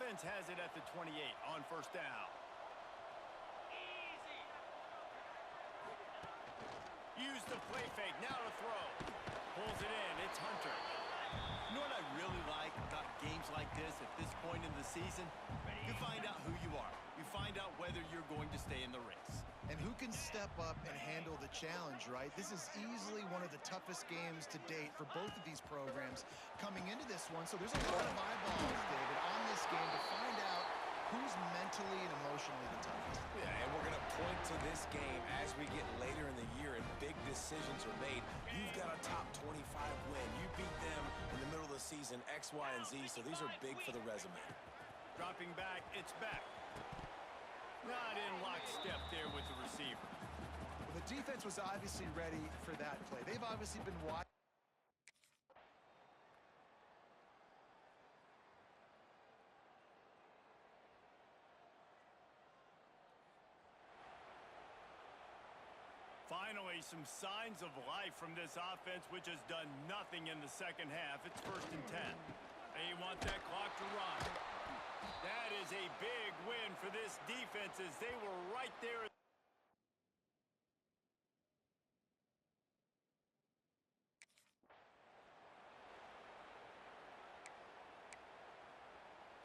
defense has it at the 28 on first down. Use the play fake, now to throw. Pulls it in, it's Hunter. You know what I really like about games like this at this point in the season? You find out who you are. You find out whether you're going to stay in the race. And who can step up and handle the challenge, right? This is easily one of the toughest games to date for both of these programs coming into this one. So there's a lot of eyeballs, David, on this game to find out who's mentally and emotionally the toughest. Yeah, and we're going to point to this game as we get later in the year and big decisions are made. You've got a top 25 win. You beat them in the middle of the season, X, Y, and Z, so these are big for the resume. Dropping back, it's back. Not in lockstep there with the receiver. Well, the defense was obviously ready for that play. They've obviously been watching. Finally, some signs of life from this offense, which has done nothing in the second half. It's 1st and 10. They want that clock to run. That is a big win for this defense as they were right there.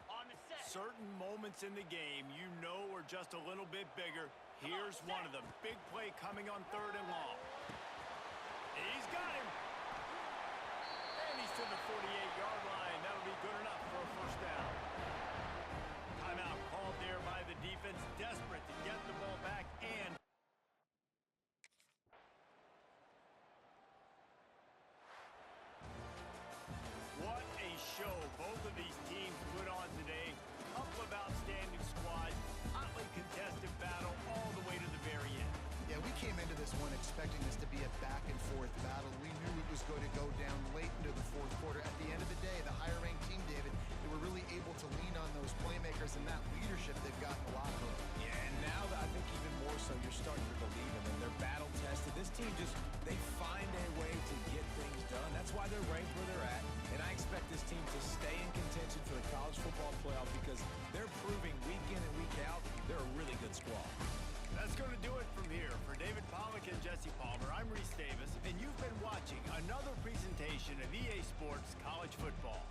On the set. Certain moments in the game you know are just a little bit bigger. Here's one of them. Big play coming on 3rd and long. He's got him. And he's to the 48-yard line. That'll be good enough for a first down. Timeout called there by the defense. Desperate to get the ball back and... What a show both of these teams put on today. Couple of outstanding squads. Hotly contested battle all the way to the very end. Yeah, we came into this one expecting this to be a back-and-forth battle. We knew it was going to go down late into the 4th quarter. At the end of the day, the higher-ranked team, David, they were really able to lean on those playmakers and that leadership they've got in the locker room. Yeah, and now that I think even more so, you're starting to believe in them. They're battle-tested. This team just, they find a way to get things done. That's why they're ranked where they're at. And I expect this team to stay in contention for the college football playoff because they're proving week in and week out they're a really good squad. That's going to do it from here. For David Pollack and Jesse Palmer, I'm Reese Davis, and you've been watching another presentation of EA Sports College Football.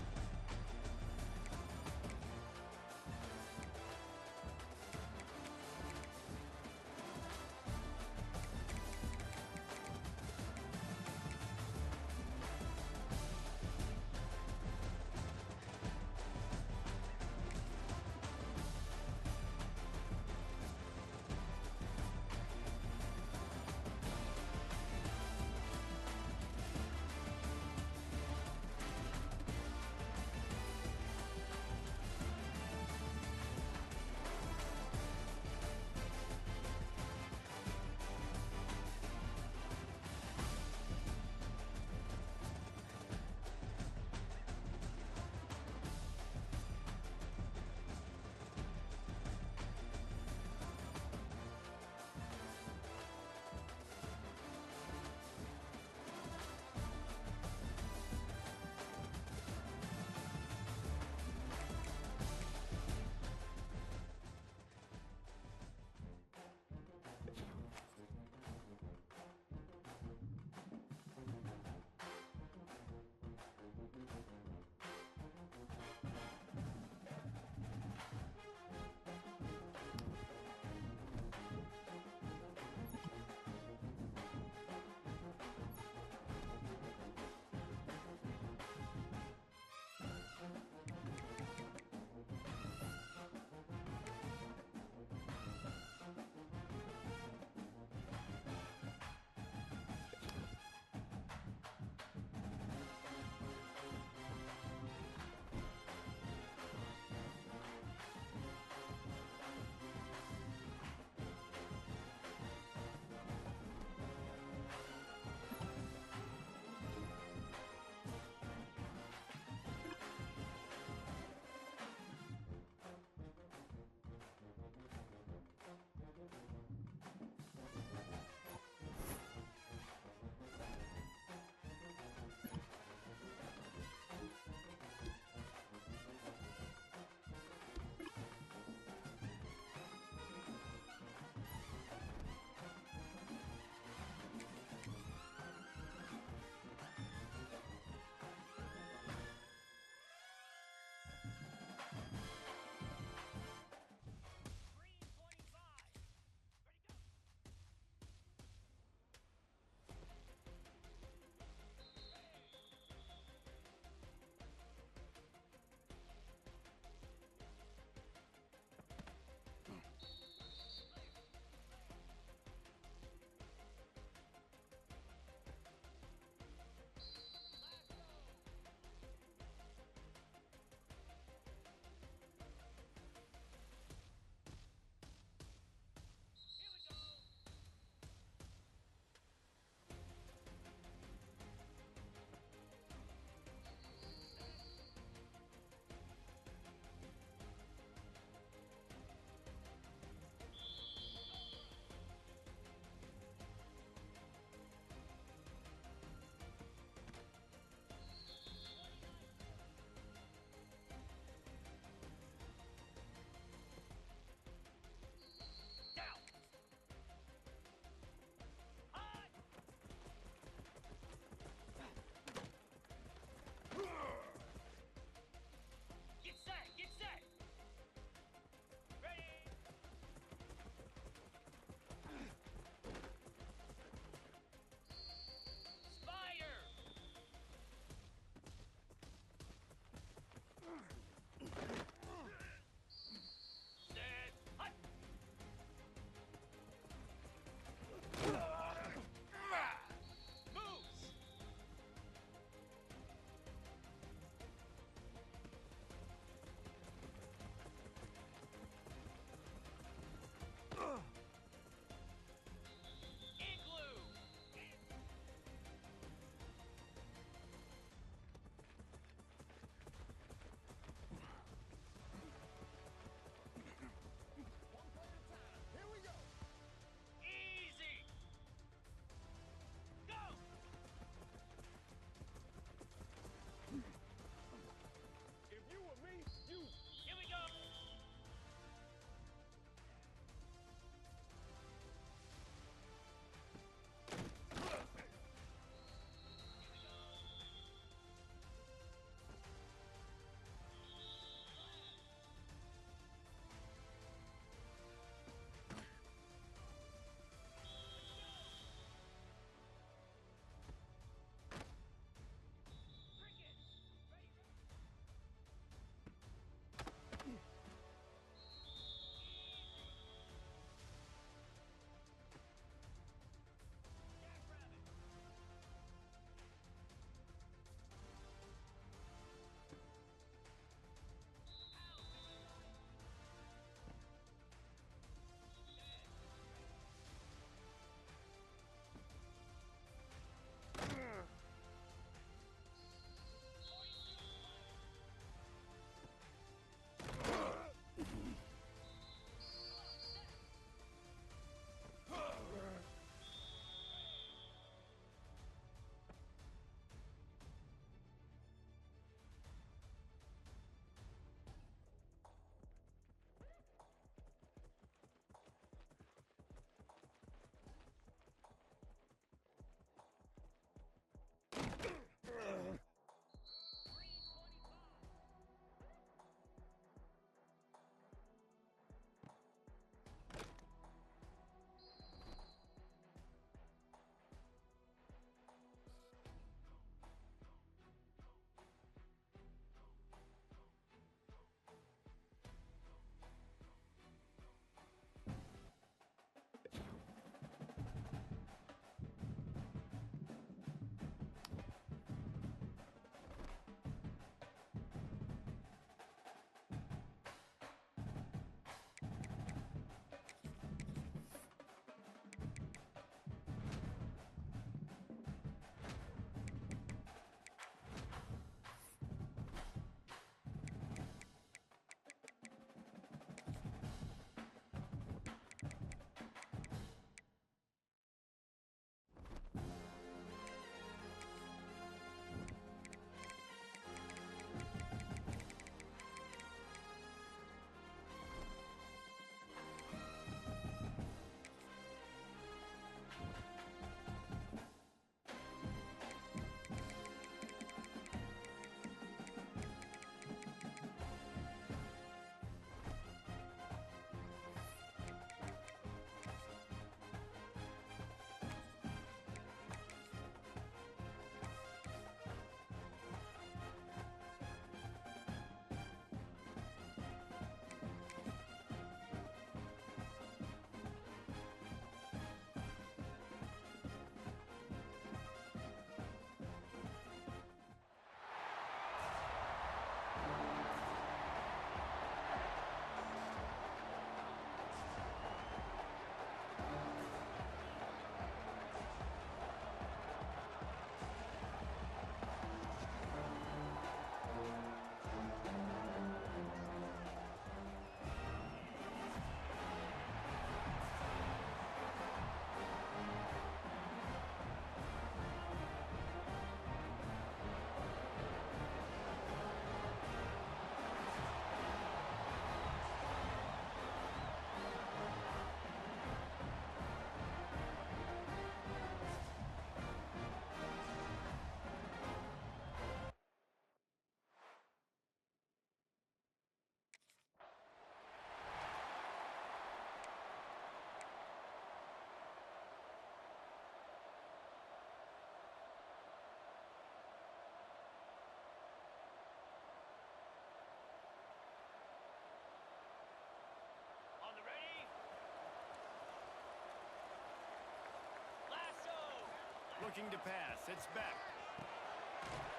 looking to pass. It's Beck.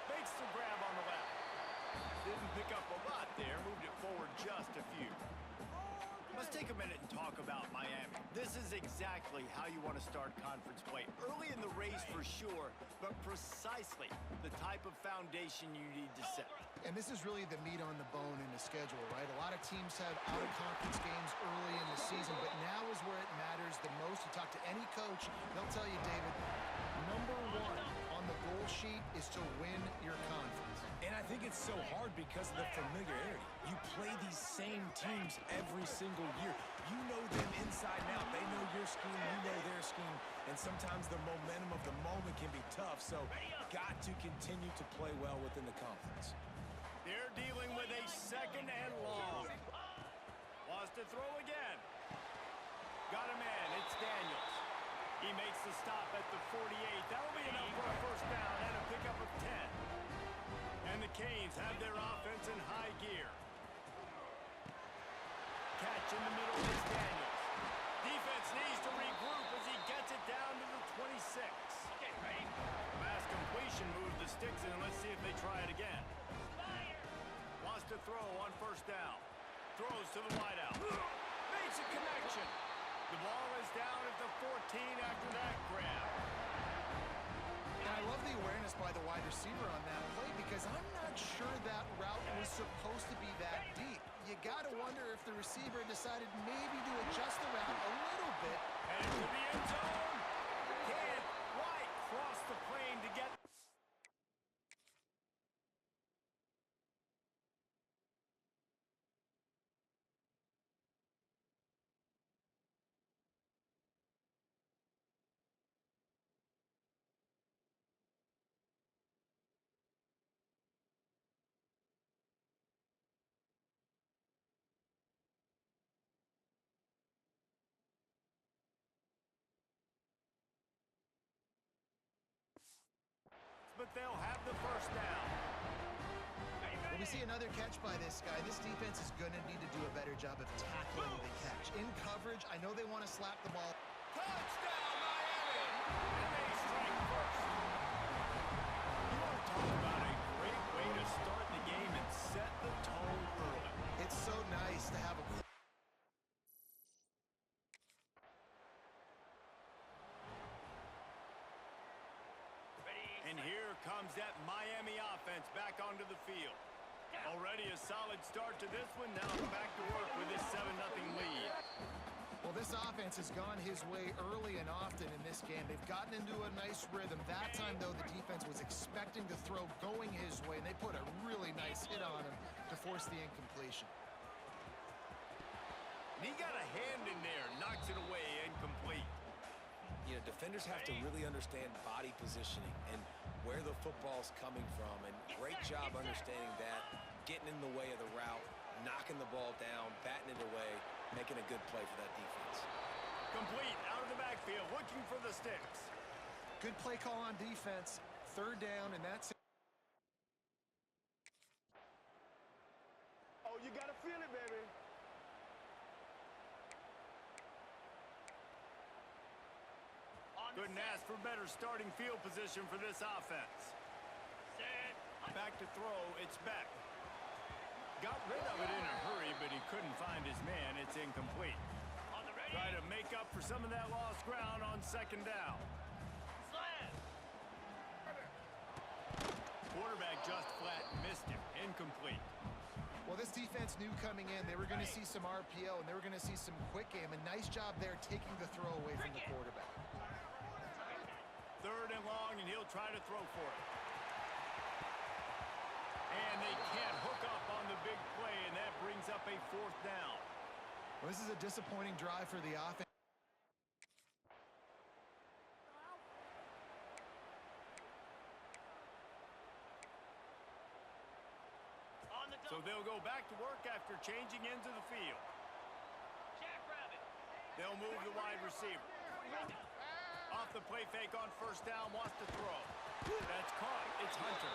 Makes the grab on the left. Didn't pick up a lot there. Moved it forward just a few. Let's take a minute and talk about Miami. This is exactly how you want to start conference play. Early in the race for sure, but precisely the type of foundation you need to set. And this is really the meat on the bone in the schedule, right? A lot of teams have out-of-conference games early in the season, but now is where it matters the most. You talk to any coach, they'll tell you, David, number one on the goal sheet is to win your conference. And I think it's so hard because of the familiarity. You play these same teams every single year. You know them inside and out. They know your scheme, you know their scheme, and sometimes the momentum of the moment can be tough, so got to continue to play well within the conference. They're dealing with a second and long. Wants to throw again. Got a man. It's Daniels. He makes the stop at the 48. That'll be enough for a first down and a pickup of 10. And the Canes have their offense in high gear. Catch in the middle is Daniels. Defense needs to regroup as he gets it down to the 26. Okay, ready? Pass completion moves the sticks in. Let's see if they try it again. Wants to throw on first down. Throws to the wideout. Makes a connection. The ball is down at the 14 after that grab. And I love the awareness by the wide receiver on that play because I'm not sure that route was supposed to be that deep. You got to wonder if the receiver decided maybe to adjust the route a little bit. And into the end zone. Can't quite cross the plane to get... But they'll have the first down. When we see another catch by this guy, this defense is going to need to do a better job of tackling the catch. In coverage, I know they want to slap the ball. Touchdown, Miami! And they strike first. You want to talk about a great way to start the game and set the tone early. It's so nice to have a... And here comes that Miami offense back onto the field. Already a solid start to this one. Now back to work with this 7-0 lead. Well, this offense has gone his way early and often in this game. They've gotten into a nice rhythm. That time, though, the defense was expecting to throw going his way, and they put a really nice hit on him to force the incompletion. And he got a hand in there, knocks it away, incomplete. You know, defenders have to really understand body positioning and where the football's coming from, and great job understanding that, getting in the way of the route, knocking the ball down, batting it away, making a good play for that defense. Complete, out of the backfield, looking for the sticks. Good play call on defense. Third down, and that's it. Oh, you got to feel it, baby. Couldn't ask for better starting field position for this offense. Back to throw, it's Beck. Got rid of it in a hurry, but he couldn't find his man. It's incomplete. Try to make up for some of that lost ground on second down. Quarterback just flat missed him. Incomplete. Well, this defense knew coming in they were going to see some RPO, and they were going to see some quick game. A nice job there taking the throw away from the quarterback. Third and long, and he'll try to throw for it. And they can't hook up on the big play, and that brings up a fourth down. Well, this is a disappointing drive for the offense. So they'll go back to work after changing into the field. They'll move the wide receiver. Off the play fake on first down, wants to throw. That's caught. It's Hunter.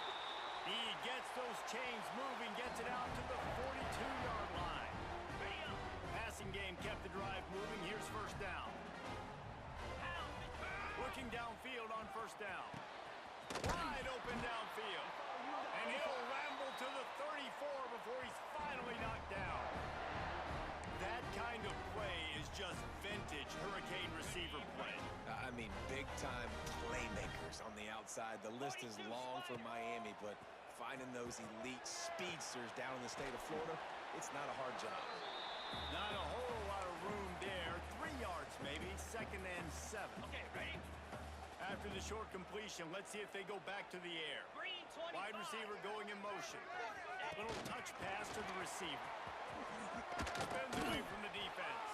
He gets those chains moving, gets it out to the 42-yard line. Passing game kept the drive moving. Here's first down. Looking downfield on first down. Wide open downfield. And he'll ramble to the 34 before he's finally knocked down. That kind of play is just vintage Hurricane receiver play. I mean, big-time playmakers on the outside. The list is long for Miami, but finding those elite speedsters down in the state of Florida, it's not a hard job. Not a whole lot of room there. 3 yards maybe, 2nd and 7. Okay, ready? After the short completion, let's see if they go back to the air. Green 25. Wide receiver going in motion. Little touch pass to the receiver. Spins away from the defense.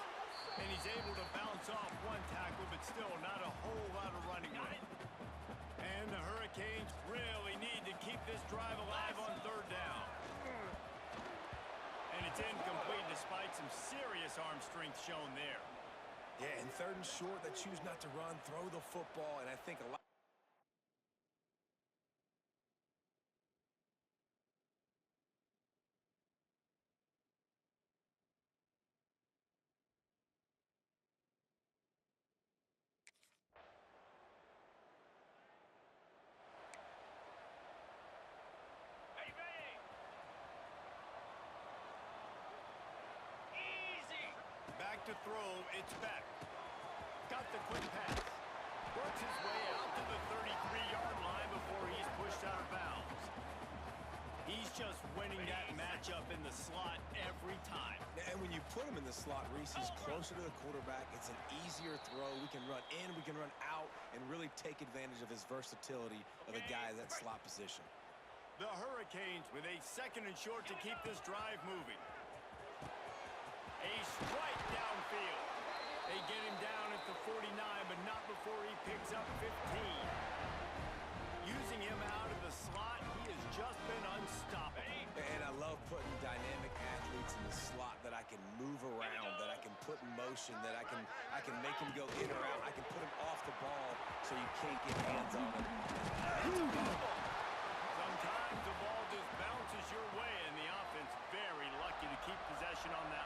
And he's able to bounce off one tackle, but still not a whole lot of running room. And the Hurricanes really need to keep this drive alive on 3rd down. And it's incomplete despite some serious arm strength shown there. Yeah, and 3rd and short, they choose not to run, throw the football, and I think a lot. Ready, ready. Easy. Back to throw, it's back. Got the quick pass. Works his way out to the 33-yard line before he's pushed out of bounds. He's just winning that matchup in the slot every time. And when you put him in the slot, Reese, he's closer to the quarterback. It's an easier throw. We can run in, we can run out, and really take advantage of his versatility of a guy in that slot position. The Hurricanes with a 2nd and short to keep this drive moving. A strike downfield. They get him down at the 49, but not before he picks up 15. Using him out of the slot, he has just been unstoppable. And I love putting dynamic athletes in the slot that I can move around, that I can put in motion, that I can make him go in or out. I can put him off the ball so you can't get hands on him. Sometimes the ball just bounces your way, and the offense very lucky to keep possession on that.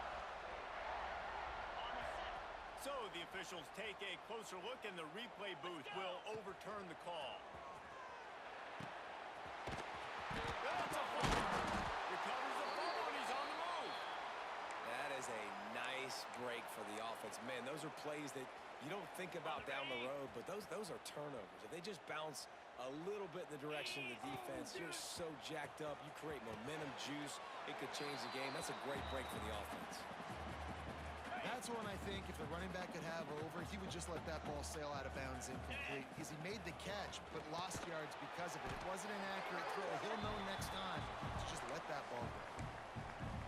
So the officials take a closer look, and the replay booth will overturn the call. That's a fumble. Recovers the fumble, and he's on the move. That is a nice break for the offense. Man, those are plays that you don't think about down the road, but those are turnovers. If they just bounce a little bit in the direction of the defense, you're so jacked up. You create momentum, juice. It could change the game. That's a great break for the offense. That's one I think if the running back could have over, he would just let that ball sail out of bounds incomplete because he made the catch but lost yards because of it. It wasn't an accurate throw. He'll know next time to just let that ball go.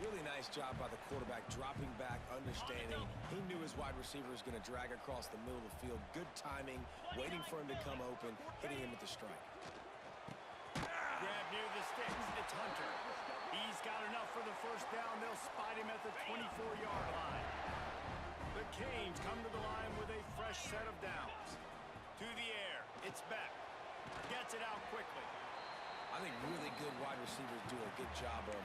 Really nice job by the quarterback, dropping back, understanding. He knew his wide receiver was going to drag across the middle of the field. Good timing, waiting for him to come open, hitting him with the strike. Grab near the sticks. It's Hunter. He's got enough for the first down. They'll spot him at the 24-yard line. The Canes come to the line with a fresh set of downs. To the air. It's Beck. Gets it out quickly. I think really good wide receivers do a good job of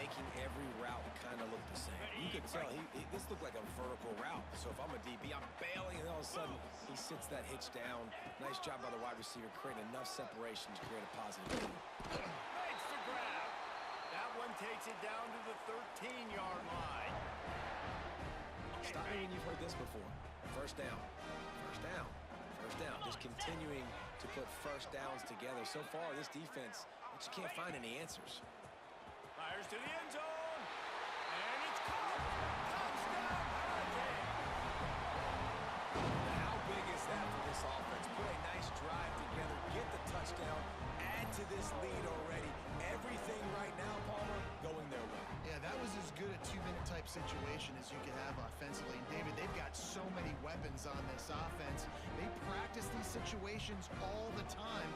making every route kind of look the same. You could tell this looked like a vertical route. So if I'm a DB, I'm bailing, and all of a sudden he sits that hitch down. Nice job by the wide receiver, creating enough separation to create a positive game. Makes the grab. That one takes it down to the 13-yard line. Stop me when you've heard this before. First down, first down, first down. Just continuing to put first downs together. So far, this defense, but you can't find any answers. Fires to the end zone. And it's caught. Touchdown, Hurricane. Now, how big is that for this offense? Put a nice drive together, get the touchdown, add to this lead already. Everything right now, Palmer, going their way. Yeah, that was as good a 2-minute type situation as you can have offensively. And David, they've got so many weapons on this offense. They practice these situations all the time.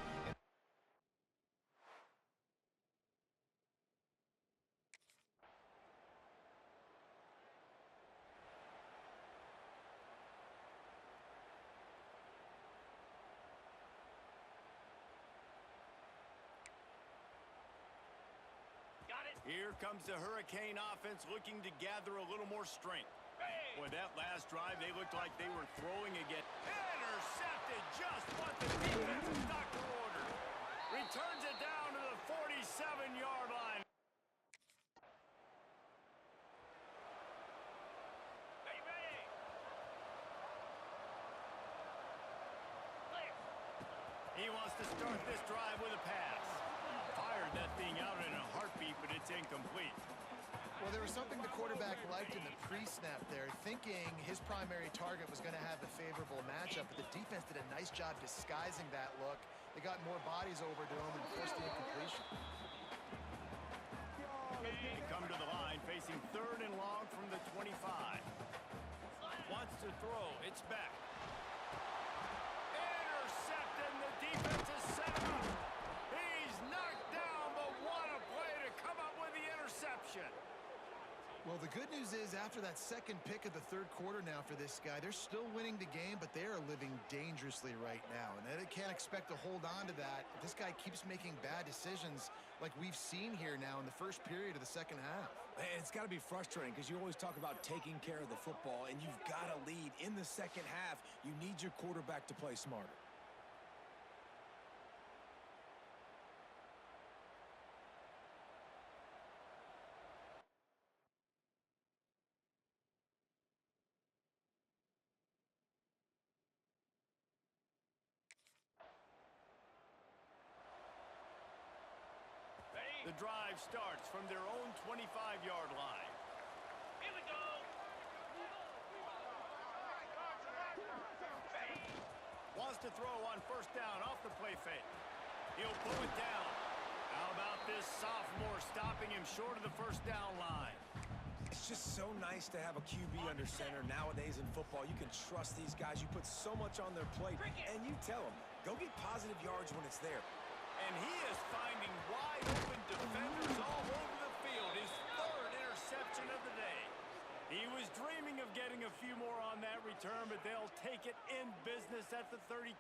Here comes the Hurricane offense looking to gather a little more strength. Boy, that last drive, they looked like they were throwing again. Intercepted just what the defensive doctor ordered. Returns it down to the 47-yard line. Hey, ready. Clear. He wants to start this drive with a pass. Fired that thing out in a heartbeat, but it's incomplete. Well, there was something the quarterback liked in the pre-snap there, thinking his primary target was going to have a favorable matchup, but the defense did a nice job disguising that look. They got more bodies over to him and forced the incompletion. They come to the line, facing 3rd and long from the 25. Wants to throw. It's back. Intercepted, and the defense is set up. He's knocked down, but what a play to come up with the interception. Well, the good news is after that second pick of the 3rd quarter now for this guy, they're still winning the game, but they are living dangerously right now. And they can't expect to hold on to that. This guy keeps making bad decisions like we've seen here now in the first period of the second half. It's got to be frustrating because you always talk about taking care of the football, and you've got to lead in the second half. You need your quarterback to play smarter. Ready. The drive starts from their own 25-yard line. Here we go. Ready. Wants to throw on 1st down off the play fake. He'll pull it down. How about this sophomore stopping him short of the 1st down line? It's just so nice to have a QB under center nowadays in football. You can trust these guys. You put so much on their plate, and you tell them, go get positive yards when it's there. And he is finding wide open defenders all over the field. His 3rd interception of the day. He was dreaming of getting a few more on that return, but they'll take it in business at the 32.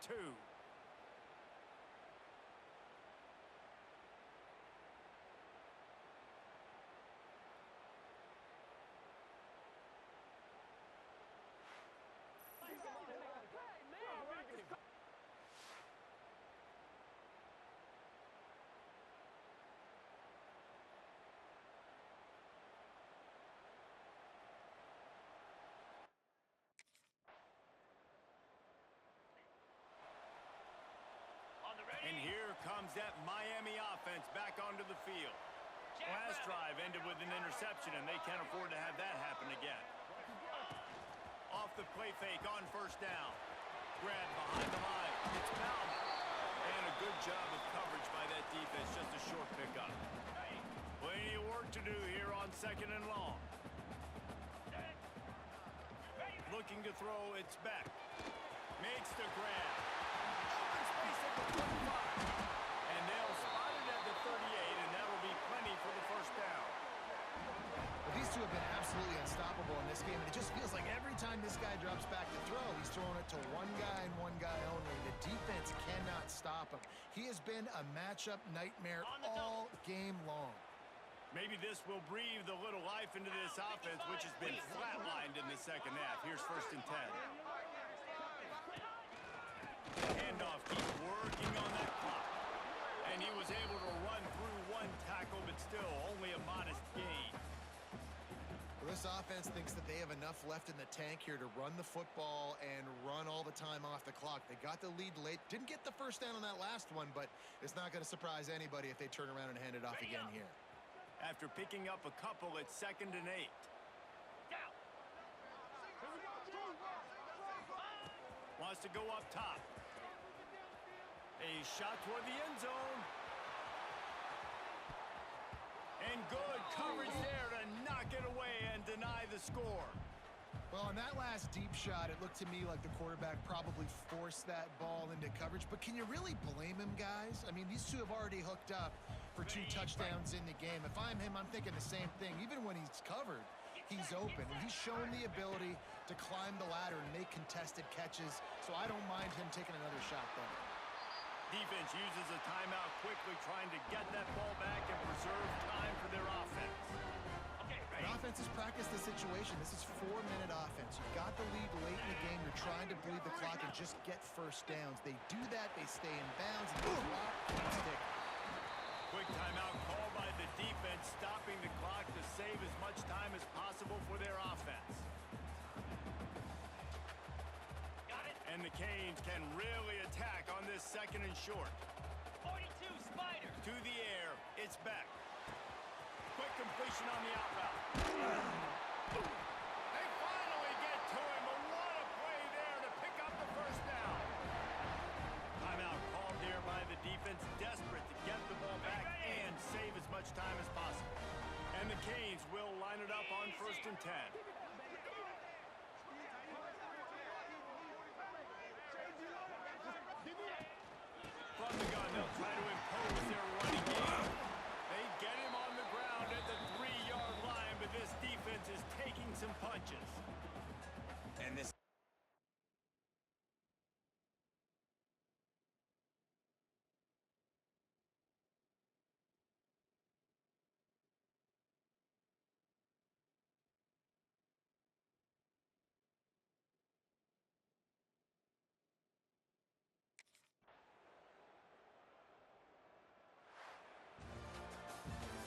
On the ready. And here comes that Miami offense back onto the field. Last drive ended with an interception, and they can't afford to have that happen again. Off the play fake on 1st down. Grab behind the line. It's Bauman. And a good job of coverage by that defense. Just a short pickup. Plenty of work to do here on 2nd and long. Looking to throw. It's back. Makes the grab. Open space at the 25. And they'll spot it at the 38, and that will be plenty for the 1st down. Well, these two have been absolutely unstoppable in this game, and it just feels like every time this guy drops back to throw, he's throwing it to one guy and one guy only. The defense cannot stop him. He has been a matchup nightmare all game long. Maybe this will breathe a little life into this offense, which has been flatlined in the second half. Here's 1st and 10. Handoff keeps working on that clock. And he was able to run through one tackle, but still only a modest gain. Well, this offense thinks that they have enough left in the tank here to run the football and run all the time off the clock. They got the lead late. Didn't get the 1st down on that last one, but it's not going to surprise anybody if they turn around and hand it off again here. After picking up a couple, it's 2nd and 8. Down. Wants to go up top. A shot toward the end zone. And good coverage there to knock it away and deny the score. Well, on that last deep shot, it looked to me like the quarterback probably forced that ball into coverage. But can you really blame him, guys? I mean, these two have already hooked up for 2 touchdowns in the game. If I'm him, I'm thinking the same thing. Even when he's covered, he's open. And he's shown the ability to climb the ladder and make contested catches. So I don't mind him taking another shot there. Defense uses a timeout quickly, trying to get that ball back and preserve time for their offense. Okay, And offense has practiced the situation. This is 4-minute offense. You've got the lead late in the game. You're trying to bleed the clock and just get first downs. They do that. They stay in bounds, and the clock keeps ticking. Quick timeout called by the defense, stopping the clock to save as much time as possible for their offense. Got it. And the Canes can really attack on this second and short. 42 Spider. To the air, it's Beck. Quick completion on the out route. They finally get to him, but what a play there to pick up the first down. Timeout called there by the defense, desperate to get the ball back and save as much time as possible. And the Canes will line it up on 1st and 10. From the gun, they'll try to impose their running game. They get him on the ground at the 3-yard line, but this defense is taking some punches. And this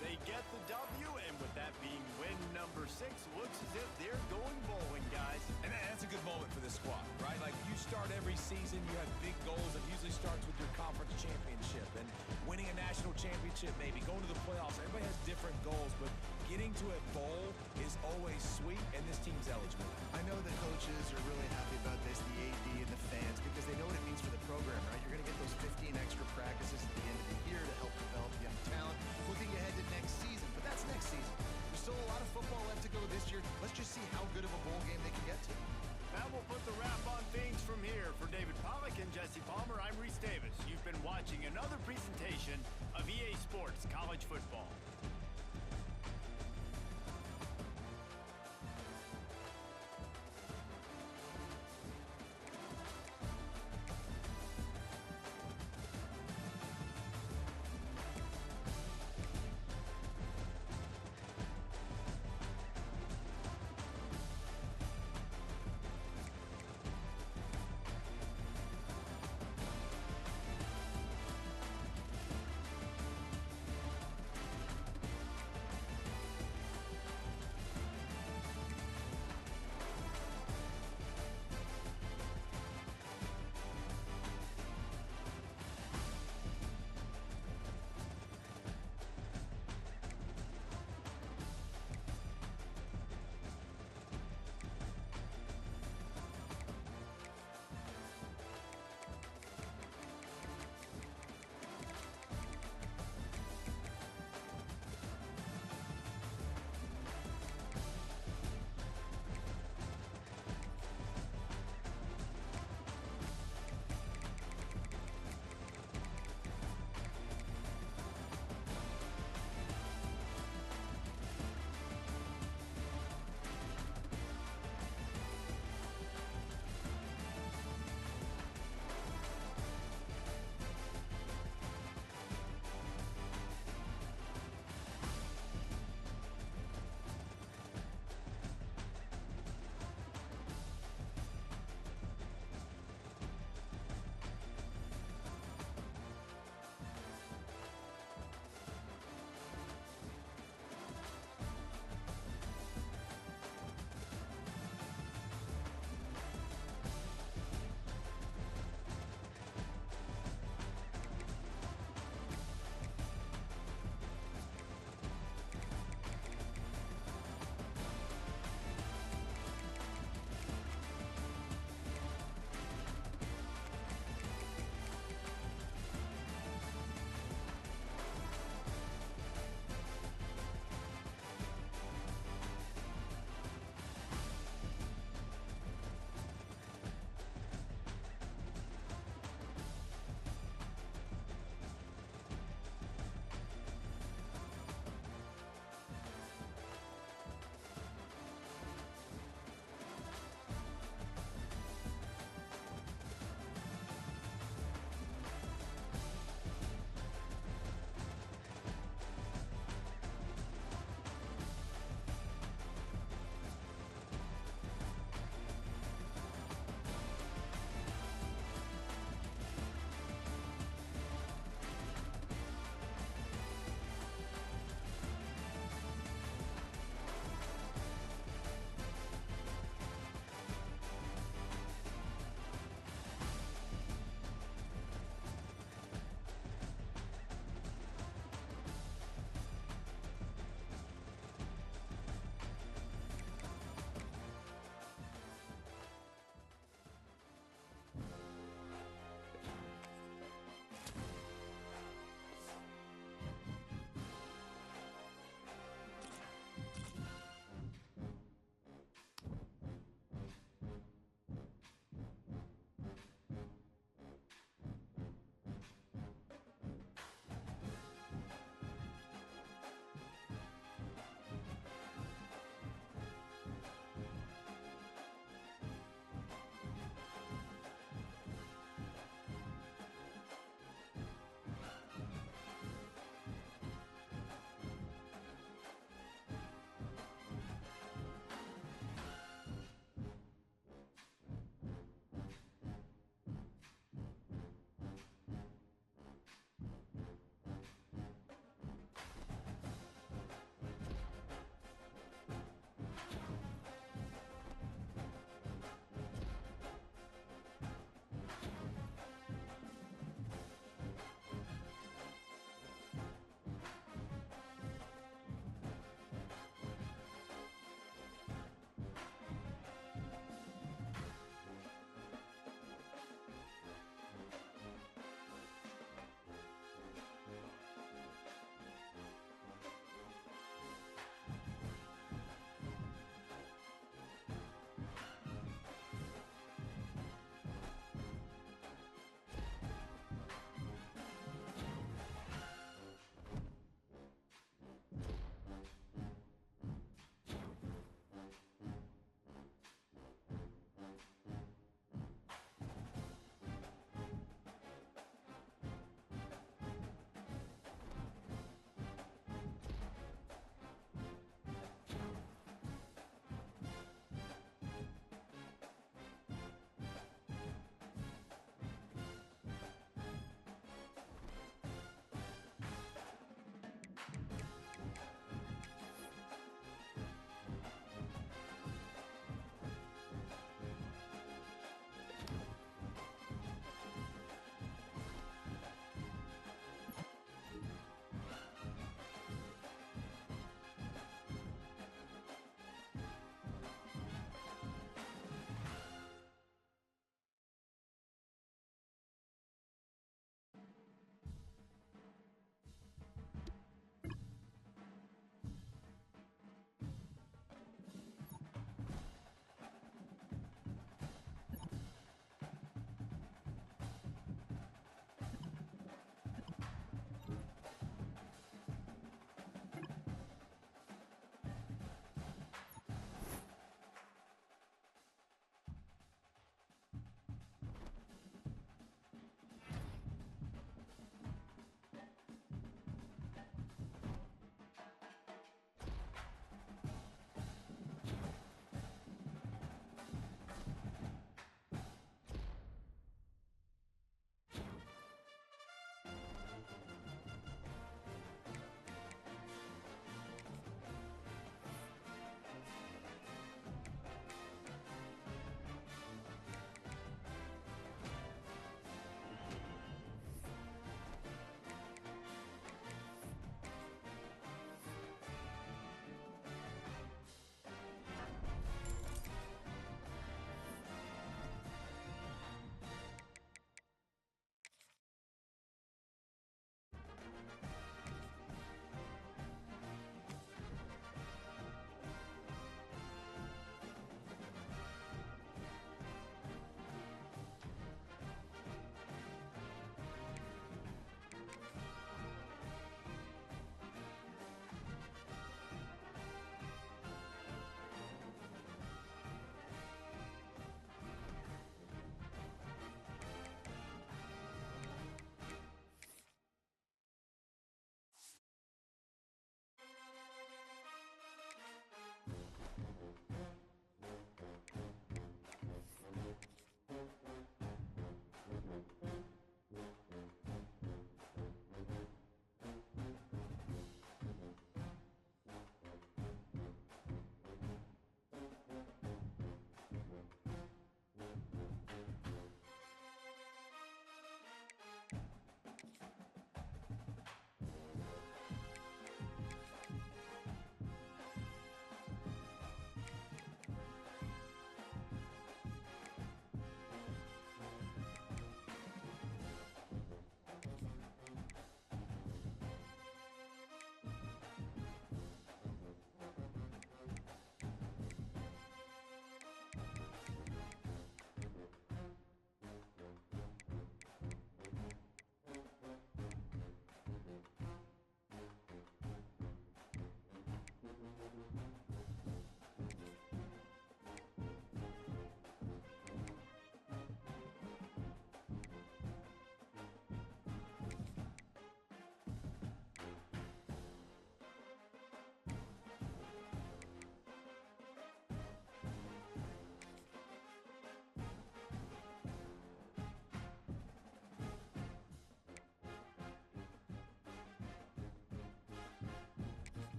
They get the W, and with that being win number 6, looks as if they're going bowling, guys. And that's a good moment for this squad, right? Like, you start every season, you have big goals. It usually starts with your conference championship and winning a national championship, maybe going to the playoffs. Everybody has different goals, but getting to a bowl is always sweet, and this team's eligible. I know the coaches are really happy about this, the AD and the fans, because they know what it means for the program, right? You're going to get those 15 extra practices at the end of the year to help develop young talent. Looking ahead to next season, but that's next season. There's still a lot of football left to go this year. Let's just see how good of a bowl game they can get to. That will put the wrap on things from here. For David Pollack and Jesse Palmer, I'm Reese Davis. You've been watching another presentation of EA Sports College Football.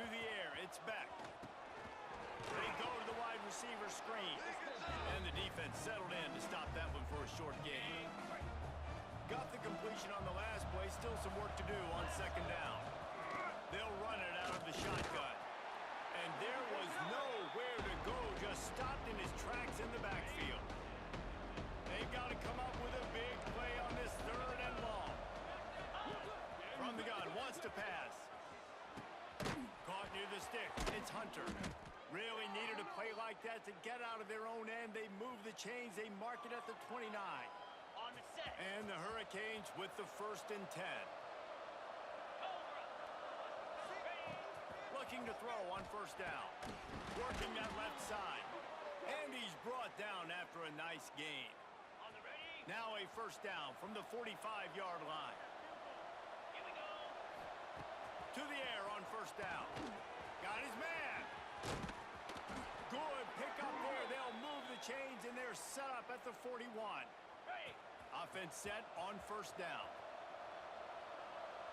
To the air, it's Beck. They go to the wide receiver screen. And the defense settled in to stop that one for a short gain. Got the completion on the last play. Still some work to do on second down. They'll run it out of the shotgun. And there was nowhere to go. Just stopped in his tracks in the backfield. They've got to come up with a big play on this third and long. From the gun, wants to pass. Caught near the stick. It's Hunter. Really needed a play like that to get out of their own end. They move the chains. They mark it at the 29. On the set. And the Hurricanes with the 1st and 10. Looking to throw on first down. Working that left side. And he's brought down after a nice gain. On the ready. Now a first down from the 45-yard line. Here we go. To the air on first down. Got his man. Good pick up there. They'll move the chains, and they're set up at the 41. Ready. Offense set on first down.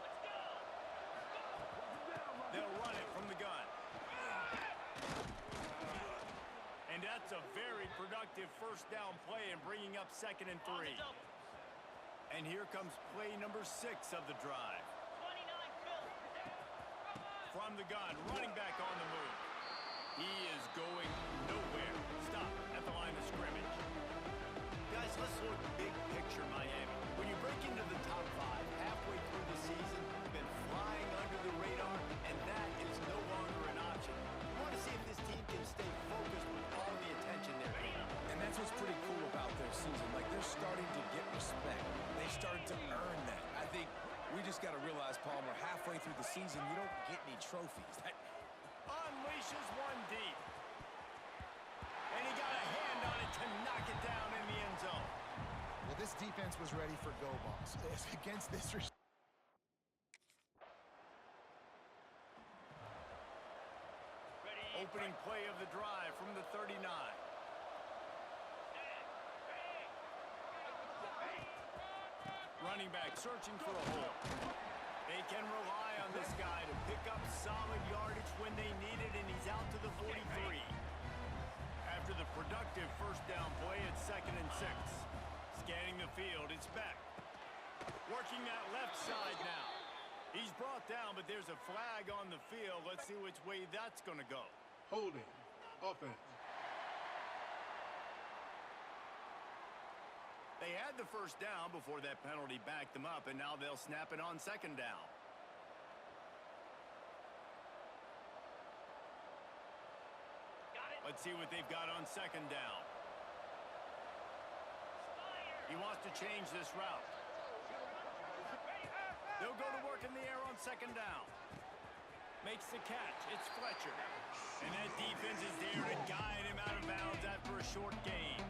Let's go. They'll run it from the gun. And that's a very productive first down play and bringing up 2nd and 3. On the double. And here comes play number 6 of the drive. 29 Phil. From the gun, running back on the move. He is going nowhere. Stop at the line of scrimmage. Guys, let's look big picture Miami. When you break into the top 5 halfway through the season, you've been flying under the radar, and that is no longer an option. You want to see if this team can stay focused with all the attention they're getting. And that's what's pretty cool about their season. Like, they're starting to get respect. They started to earn that. I think we just got to realize, Palmer, halfway through the season, you don't get any trophies. That Unleashes one deep. And he got a hand on it to knock it down in the end zone. Well, this defense was ready for go balls. Against this Ready. opening play of the drive from the 39. Running back searching for a hole. They can rely on this guy to pick up solid yardage when they need it, and he's out to the 43. After the productive first down play, it's 2nd and 6. Scanning the field, it's Beck. Working that left side now. He's brought down, but there's a flag on the field. Let's see which way that's going to go. Holding. Offense. They had the first down before that penalty backed them up, and now they'll snap it on second down. Got it. Let's see what they've got on second down. Spider. He wants to change this route. They'll go to work in the air on second down. Makes the catch. It's Fletcher. And that defense is there to guide him out of bounds after a short gain.